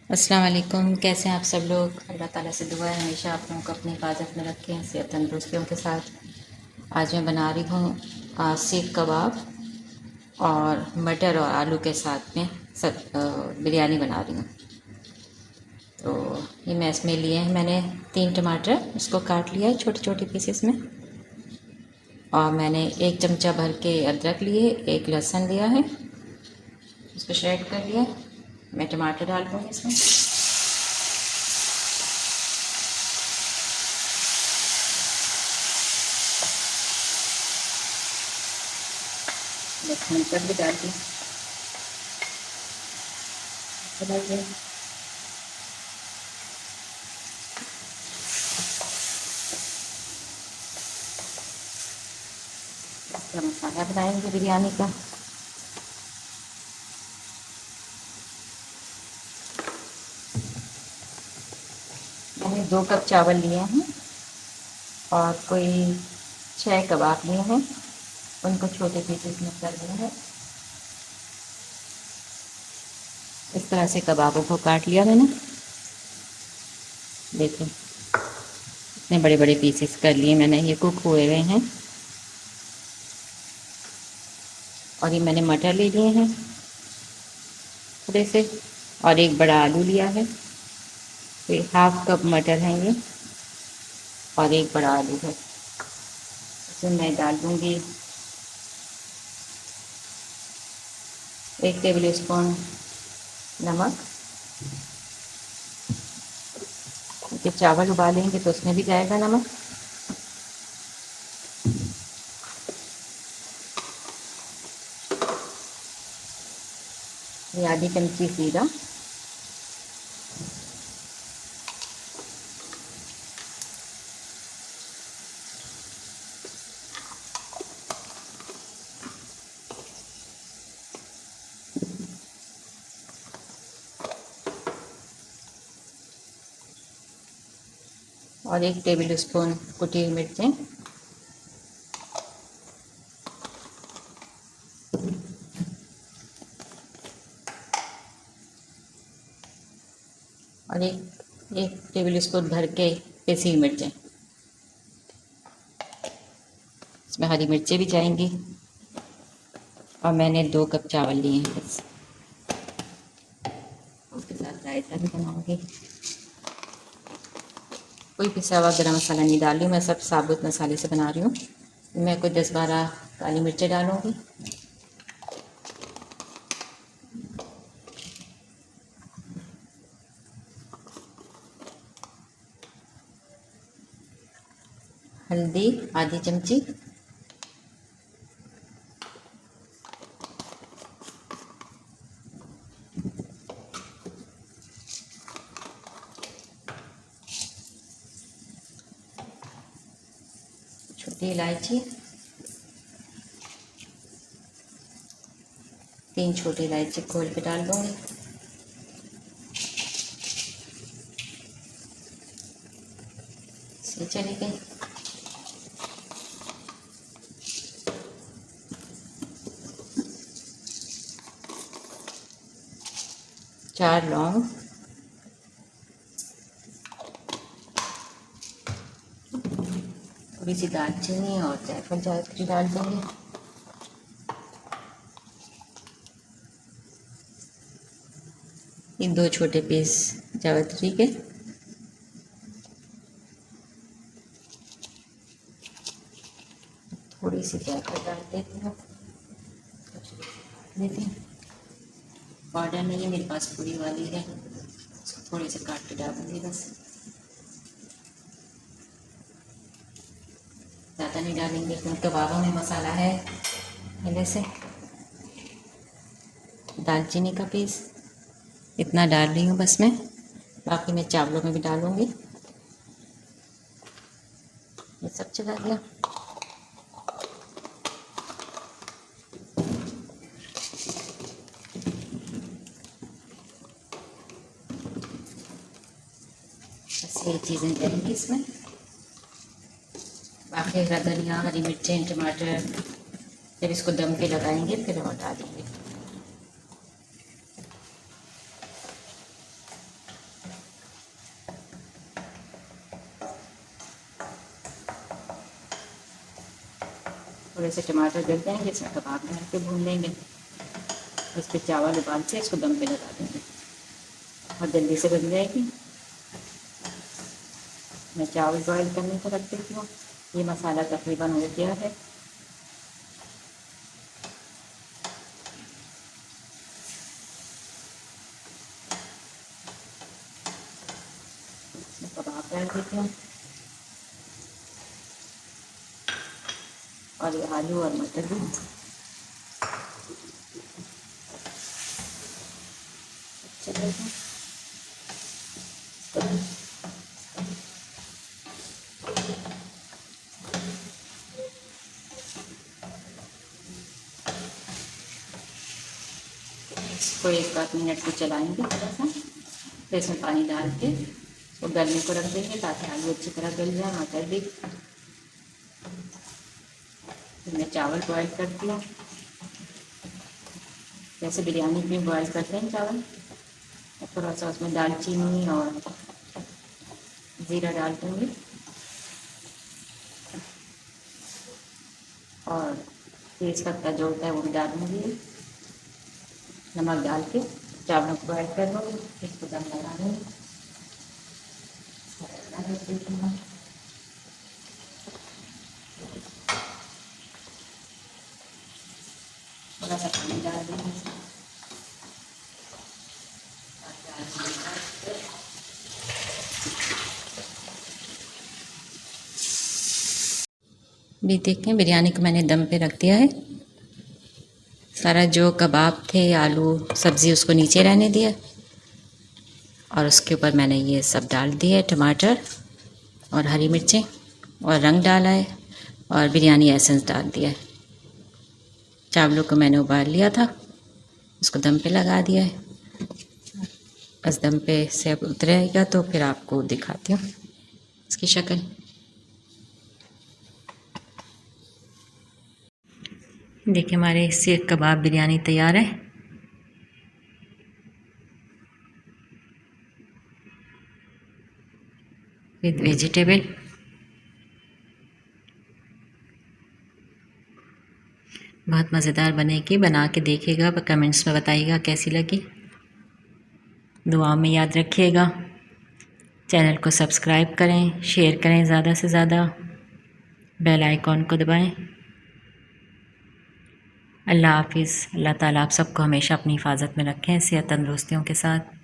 अस्सलाम वालेकुम। कैसे हैं आप सब लोग? अल्लाह ताला से दुआ है हमेशा आप लोगों को अपनी हिफाजत में रखें, सेहत तंदुरुस्तियों के साथ। आज मैं बना रही हूँ सीख कबाब और मटर और आलू के साथ में बिरयानी बना रही हूँ। तो ये मैं इसमें लिए हैं मैंने 3 टमाटर, इसको काट लिया है छोटे छोटे पीसेस में। और मैंने 1 चमचा भर के अदरक लिए, 1 लहसुन लिया है, इसको श्रेड कर लिया। मैं टमाटर डाल दूँगी इसमें। टमाटर भी डाल दी, डालिए। इसका मसाला बनाएंगे बिरयानी का। मैंने 2 कप चावल लिए हैं और कोई 6 कबाब लिए हैं, उनको छोटे पीसेस में कर दिया है। इस तरह से कबाबों को काट लिया मैंने, देखो इतने बड़े बड़े पीसेस कर लिए मैंने, ये कुक हुए हुए हैं। और ये मैंने मटर ले लिए हैं थोड़े से, और एक बड़ा आलू लिया है। तो 1/2 कप मटर हैं ये, और एक बड़ा आलू है। इसमें मैं डाल दूँगी 1 टेबल स्पून नमक। क्योंकि चावल उबालेंगे तो उसमें भी जाएगा नमक। ये आधी चमची जीरा, और 1 टेबल स्पून कुटी हुई मिर्चें, और एक टेबल स्पून भर के पिसी हुई मिर्चें। इसमें हरी मिर्चें भी जाएंगी। और मैंने 2 कप चावल लिए हैं बस। उसके साथ रायता भी बनाऊंगी। कोई पिसा हुआ गरम मसाला नहीं डाल रही हूँ, मैं सब साबुत मसाले से बना रही हूँ। मैं कोई 10-12 काली मिर्चें डालूँगी। हल्दी आधी चमची, छोटी इलायची, 3 छोटी इलायची खोल के डाल दूँगी। ये चली गई। 4 लौंग, थोड़ी सी दालचीनी और जायफल जावित्री डाल देंगे। ये 2 छोटे पीस जावित्री के। थोड़ी सी जायफल डाल देती हूँ, देती हूँ। पाउडर नहीं है मेरे पास, पूरी वाली है, इसको थोड़ी सी काट के डालूंगी बस, ज़्यादा नहीं डालेंगे क्योंकि कबाबों में मसाला है पहले से। दालचीनी का पीस इतना डाल रही हूँ बस मैं, बाकी मैं चावलों में भी डालूँगी। ये सब चला दिया। बस ये चीज़ें जाएंगी इसमें। बाकी हरा धनिया, हरी मिर्चें, टमाटर जब इसको दम पे लगाएंगे फिर और डालेंगे। थोड़े से टमाटर गल जाएंगे, इसमें कबाब डाल के भून लेंगे। इस पर चावल उबाल के इसको दम पे लगा देंगे और जल्दी से बन जाएगी। मैं चावल बॉयल करने को रख देती हूँ। ये मसाला तकरीबन हो गया है। इसमें कबाब डाल देती हूँ और ये आलू और मटर भी चलेगा। इसको 1 मिनट को चलाएंगे थोड़ा सा, फिर इसमें पानी डाल के उसको गलने को रख देंगे ताकि आलू अच्छी तरह गल जाए, मटर भी। मैं चावल बॉयल करती हूँ, जैसे बिरयानी में बॉयल करते हैं चावल। थोड़ा सा उसमें दालचीनी और ज़ीरा डाल दूँगी और तेज पत्ता जो होता है वो भी डाल दूँगी। नमक डाल के चावलों को बॉयल कर दूँगी, इसको दम लगा दूँगी। थोड़ा सा पानी डाल देंगे। भी देखें, बिरयानी को मैंने दम पे रख दिया है। सारा जो कबाब थे, आलू, सब्ज़ी उसको नीचे रहने दिया और उसके ऊपर मैंने ये सब डाल दिए, टमाटर और हरी मिर्चें और रंग डाला है और बिरयानी एसेंस डाल दिया है। चावलों को मैंने उबाल लिया था, उसको दम पे लगा दिया है। बस दम पे से अब उतरेगा तो फिर आपको दिखाती हूँ इसकी शक्ल। देखिए, हमारे सीख कबाब बिरयानी तैयार है। With vegetable. बहुत मज़ेदार बनेगी, बना के देखिएगा, कमेंट्स में बताइएगा कैसी लगी। दुआओं में याद रखिएगा। चैनल को सब्सक्राइब करें, शेयर करें ज़्यादा से ज़्यादा, बेल आइकॉन को दबाएं। अल्लाह हाफिज़। अल्लाह ताला आप सबको हमेशा अपनी हिफाजत में रखें, सेहत तंदुरुस्तियों के साथ।